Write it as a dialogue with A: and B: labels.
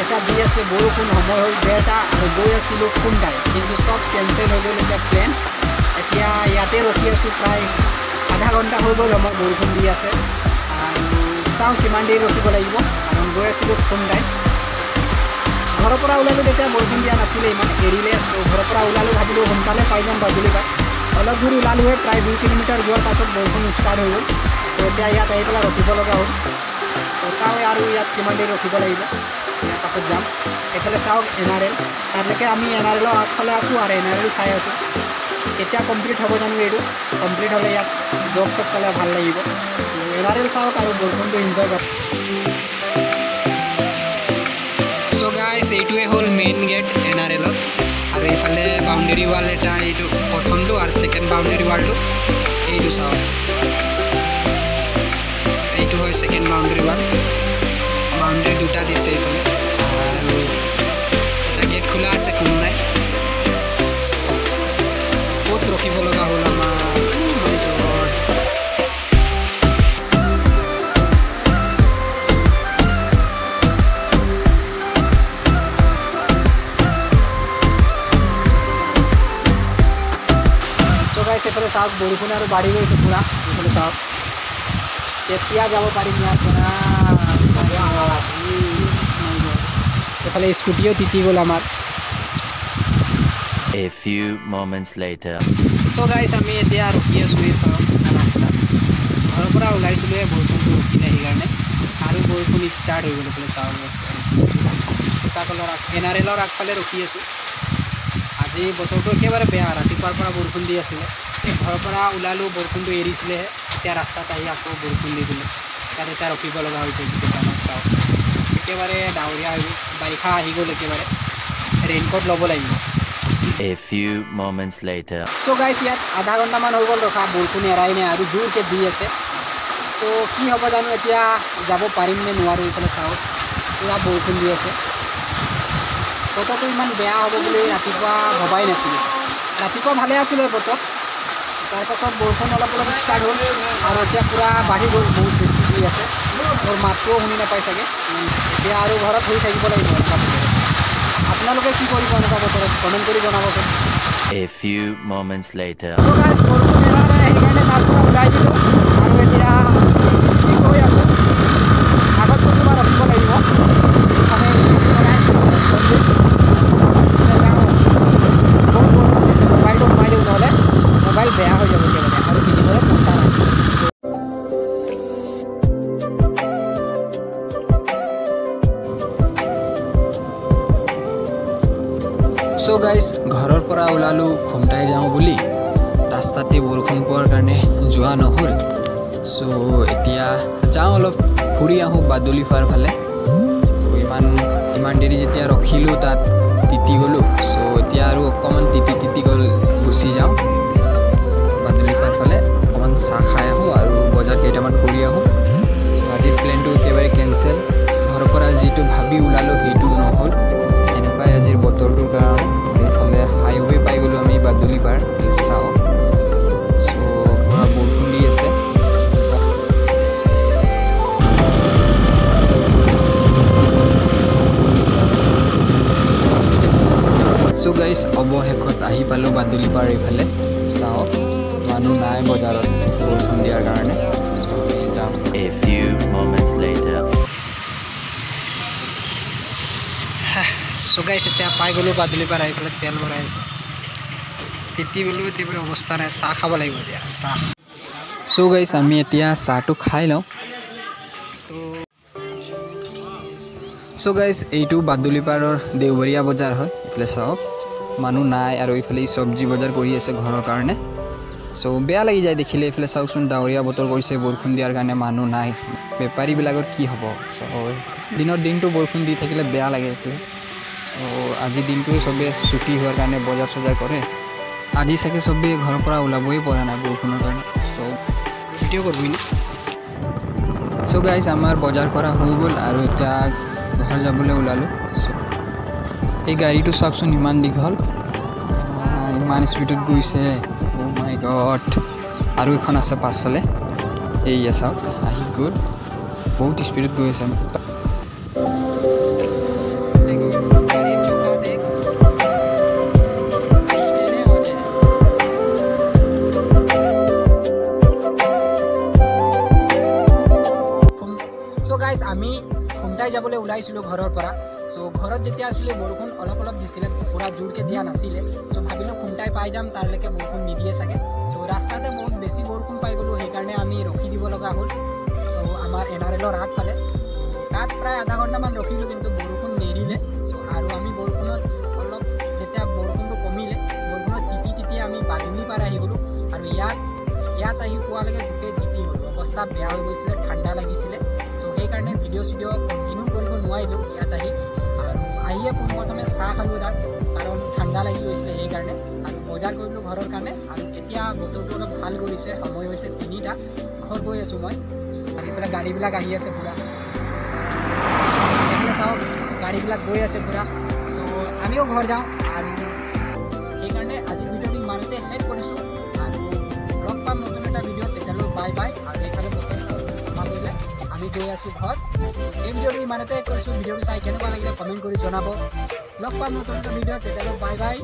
A: এটা দি আছে বৰষুণ সময় হ'ল 1:30 আৰু গৈ আছিলোঁ খুন্দাই কিন্তু সব কেঞ্চেল হৈ গ'ল এতিয়া প্লেন এতিয়া ইয়াতে ৰখি আছোঁ প্ৰায় আধা ঘণ্টা হৈ গ'ল আমাৰ বৰষুণ দি আছে আৰু চাওঁ কিমান দেৰি ৰখিব লাগিব কাৰণ গৈ আছিলোঁ খুন্দাই ঘৰৰ পৰা ওলালোঁ তেতিয়া বৰষুণ দিয়া নাছিলে ইমান এৰিলে ঘৰৰ পৰা ওলালোঁ ভাবিলোঁ সোনকালে পাই যাম বাদুলি পাৰ অলপ দূৰ ওলালোহে প্ৰায় 2 কিলোমিটাৰ যোৱাৰ পাছত বৰষুণ ষ্টাৰ্ট হৈ গ'ল এতিয়া ইয়াত আহি পেলাই ৰখিব লগা হ'ল চাওঁ আৰু ইয়াত কিমান দেৰি ৰখিব লাগিব ইয়াৰ পাছত যাম এইফালে চাওক NRL তালৈকে আমি NRLৰ আগফালে আছোঁ আৰু NRL চাই আছোঁ কেতিয়া কমপ্লিট হ'ব জানো এইটো কমপ্লিট হ'লে ইয়াত ব্লগ চব পালে ভাল লাগিব NRL চাওক আৰু বৰষুণটো এনজয় কৰক চ' গাইজ এইটোৱে হ'ল মেইন গেট NRLৰ আৰু এইফালে বাউণ্ডেৰী ৱাল এটা এইটো প্ৰথমটো আৰু ছেকেণ্ড বাউণ্ডেৰী ৱালটো এইটো চাওক এইটো হয় ছেকেণ্ড বাউণ্ডেৰী ৱাল বাউণ্ডেৰী দুটা দিছে এইফালে আৰু এটা গেট খোলা আছে কোনো নাই ক'ত ৰখিব লগা হ'ল আমাৰ এইফালে চাওক বৰষুণ আৰু বাঢ়ি গৈছে পূৰা এইফালে চাওক কেতিয়া যাব পাৰিম ইয়াৰ পৰা এইফালে স্কুটিও তিতি গ'ল আমাৰ
B: A few moments later.
A: So guys আমি এতিয়া ৰখি আছোঁ এই ৰাস্তাত ঘৰৰ পৰা ওলাইছিলোঁ বৰষুণটো ৰখিলে সেইকাৰণে আৰু বৰষুণ ষ্টাৰ্ট হৈ গ'ল এইফালে চাওক সীতাকলৰ NRLৰ আগফালে ৰখি আছোঁ আজি বতৰটো একেবাৰে বেয়া ৰাতিপুৱাৰ পৰা বৰষুণ দি আছিলে ঘৰৰ পৰা ওলালোঁ বৰষুণটো এৰিছিলেহে এতিয়া ৰাস্তাত আহি আকৌ বৰষুণ দি দিলে তাত এতিয়া ৰখিব লগা হৈছে দোকানত চাওক একেবাৰে ডাৱৰীয়া হৈ গ'ল বাৰিষা আহি গ'ল একেবাৰে ৰেইনকোট ল'ব লাগিব
B: A few moments later.
A: So guys ইয়াত আধা ঘণ্টামান হৈ গ'ল ৰখা বৰষুণ এৰাই নাই আৰু জোৰকৈ দি আছে চ' কি হ'ব জানো এতিয়া যাব পাৰিম নে নোৱাৰোঁ এইফালে চাওক পূৰা বৰষুণ দি আছে বতৰটো ইমান বেয়া হ'ব বুলি ৰাতিপুৱা ভবাই নাছিলোঁ ৰাতিপুৱা ভালে আছিলে বতৰ তাৰপাছত বৰষুণ অলপ ষ্টাৰ্ট হ'ল আৰু এতিয়া পূৰা বাঢ়ি গ'ল বহুত বেছি দি আছে মোৰ মাতটোও শুনি নাপায় চাগে এতিয়া আৰু ঘৰত শুই থাকিব লাগিব এনেকুৱা বতৰত আপোনালোকে কি কৰিব এনেকুৱা বতৰত কমেণ্ট কৰি জনাবচোন
B: A few moments later.
A: বৰষুণ এৰা নাই সেইকাৰণে তাৰ পৰা ওলাই দিলোঁ আৰু এতিয়া গৈ আছোঁ আগত কোনোবা ৰখিব লাগিব মোবাইলটো সোমাই দিওঁ নহ'লে মোবাইল বেয়া হৈ যাব একেবাৰে আৰু কিনিবলৈ পইচা নাই চ' গাইজ ঘৰৰ পৰা ওলালোঁ খুমটাই যাওঁ বুলি ৰাস্তাতে বৰষুণ পোৱাৰ কাৰণে যোৱা নহ'ল চ' এতিয়া যাওঁ অলপ ফুৰি আহোঁ বাদুলি পাৰ ফালে ইমান দেৰি যেতিয়া ৰখিলোঁ তাত তিতি গ'লোঁ চ' এতিয়া আৰু অকণমান তিতি গ'ল গুচি যাওঁ বাদুলি পাৰ ফালে অকণমান চাহ খাই আহোঁ আৰু বজাৰ কেইটামান কৰি আহোঁ আজিৰ প্লেনটো একেবাৰে কেঞ্চেল ঘৰৰ পৰা যিটো ভাবি ওলালোঁ সেইটো নহ'ল এনেকুৱাই আজিৰ বতৰটোৰ কাৰণে এইফালে হাইৱে পাই গ'লোঁ আমি বাদুলি পাৰ চাওক চ' পূৰা বৰষুণ দি আছে চ' গাইজ অৱশেষত আহি পালোঁ বাদুলি পাৰ এইফালে চাওক মানুহ নাই বজাৰত বৰষুণ দিয়াৰ কাৰণে চ' আমি যাম
B: A few moments later.
A: So' guys এতিয়া পাই গ'লোঁ বাদুলি পাৰ আহি পেলাই তেল ভৰাই আছে তিতি গ'লোঁ এতিয়া অৱস্থা নাই চাহ খাব লাগিব এতিয়া চাহ চ' গাইজ আমি এতিয়া চাহটো খাই লওঁ চ' গাইজ এইটো বাদুলি পাৰৰ দেওবৰীয়া বজাৰ হয় এইফালে চাওক মানুহ নাই আৰু এইফালে চব্জি বজাৰ কৰি আছে ঘৰৰ কাৰণে চ' বেয়া লাগি যায় দেখিলে এইফালে চাওকচোন ডাৱৰীয়া বতৰ কৰিছে বৰষুণ দিয়াৰ কাৰণে মানুহ নাই বেপাৰীবিলাকৰ কি হ'ব চ' দিনটো বৰষুণ দি থাকিলে বেয়া লাগে এইফালে চ' আজি দিনটোৱে চবেই ছুটি হোৱাৰ কাৰণে বজাৰ চজাৰ কৰে আজি চাগে চবেই ঘৰৰ পৰা ওলাবই পৰা নাই বৰষুণৰ কাৰণে চ' ভিডিঅ' কৰিবি নি চ' গাইজ আমাৰ বজাৰ কৰা হৈ গ'ল আৰু এতিয়া ঘৰ যাবলৈ ওলালোঁ এই গাড়ীটো চাওকচোন ইমান দীঘল ইমান স্পীডত গৈছে অ' মাই গড আৰু এখন আছে পাছফালে এইয়া চাওক আহি গ'ল বহুত স্পীডত গৈ আছে
C: যাবলৈ ওলাইছিলোঁ ঘৰৰ পৰা। চ' ঘৰত যেতিয়া আছিলোঁ বৰষুণ অলপ অলপ দিছিলে, পূৰা জোৰকৈ দিয়া নাছিলে। চ' ভাবিলোঁ খুমটাই পাই যাম, তাৰলৈকে বৰষুণ নিদিয়ে চাগে। চ' ৰাস্তাতে বহুত বেছি বৰষুণ পাই গ'লোঁ, সেইকাৰণে আমি ৰখি দিব লগা হ'ল। চ' আমাৰ NRLৰ আগফালে তাত প্ৰায় আধা ঘণ্টামান ৰখিলোঁ, কিন্তু বৰষুণ নেৰিলে। চ' আৰু আমি বৰষুণত অলপ যেতিয়া বৰষুণটো কমিলে, বৰষুণত তিতি আমি বাদুলিপাৰ আহি গ'লোঁ। আৰু ইয়াত আহি পোৱালৈকে গোটেই তিতি গ'লোঁ, অৱস্থা বেয়া হৈ গৈছিলে, ঠাণ্ডা লাগিছিলে। চ' সেইকাৰণে ভিডিঅ' কণ্টিনিউ কৰিব নোৱাৰিলোঁ ইয়াত আহি। আৰু আহিয়ে পোনপ্ৰথমে চাহ খালোঁ তাত, কাৰণ ঠাণ্ডা লাগি গৈছিলে সেইকাৰণে। আৰু বজাৰ কৰিলোঁ ঘৰৰ কাৰণে। আৰু এতিয়া বতৰটো অলপ ভাল কৰিছে, সময় হৈছে 3টা। ঘৰ গৈ আছোঁ মই। আৰু এইফালে গাড়ীবিলাক আহি আছে পূৰা, এইফালে চাওক গাড়ীবিলাক গৈ আছে পূৰা। চ' আমিও ঘৰ যাওঁ। আৰু সেইকাৰণে আজিৰ ভিডিঅ'টো ইমানতে শেষ কৰিছোঁ। আৰু লগ পাম নতুন এটা ভিডিঅ', তেতিয়ালৈ বাই বাই। আৰু এইফালে বতৰটো ক্ষমা কৰিলে আমি গৈ আছোঁ ঘৰ। এই ভিডিঅ'টো ইমানতে শেষ কৰিছোঁ। ভিডিঅ'টো চাই কেনেকুৱা লাগিলে কমেণ্ট কৰি জনাব। লগ পাম নতুন এটা ভিডিঅ', তেতিয়ালৈ বাই বাই।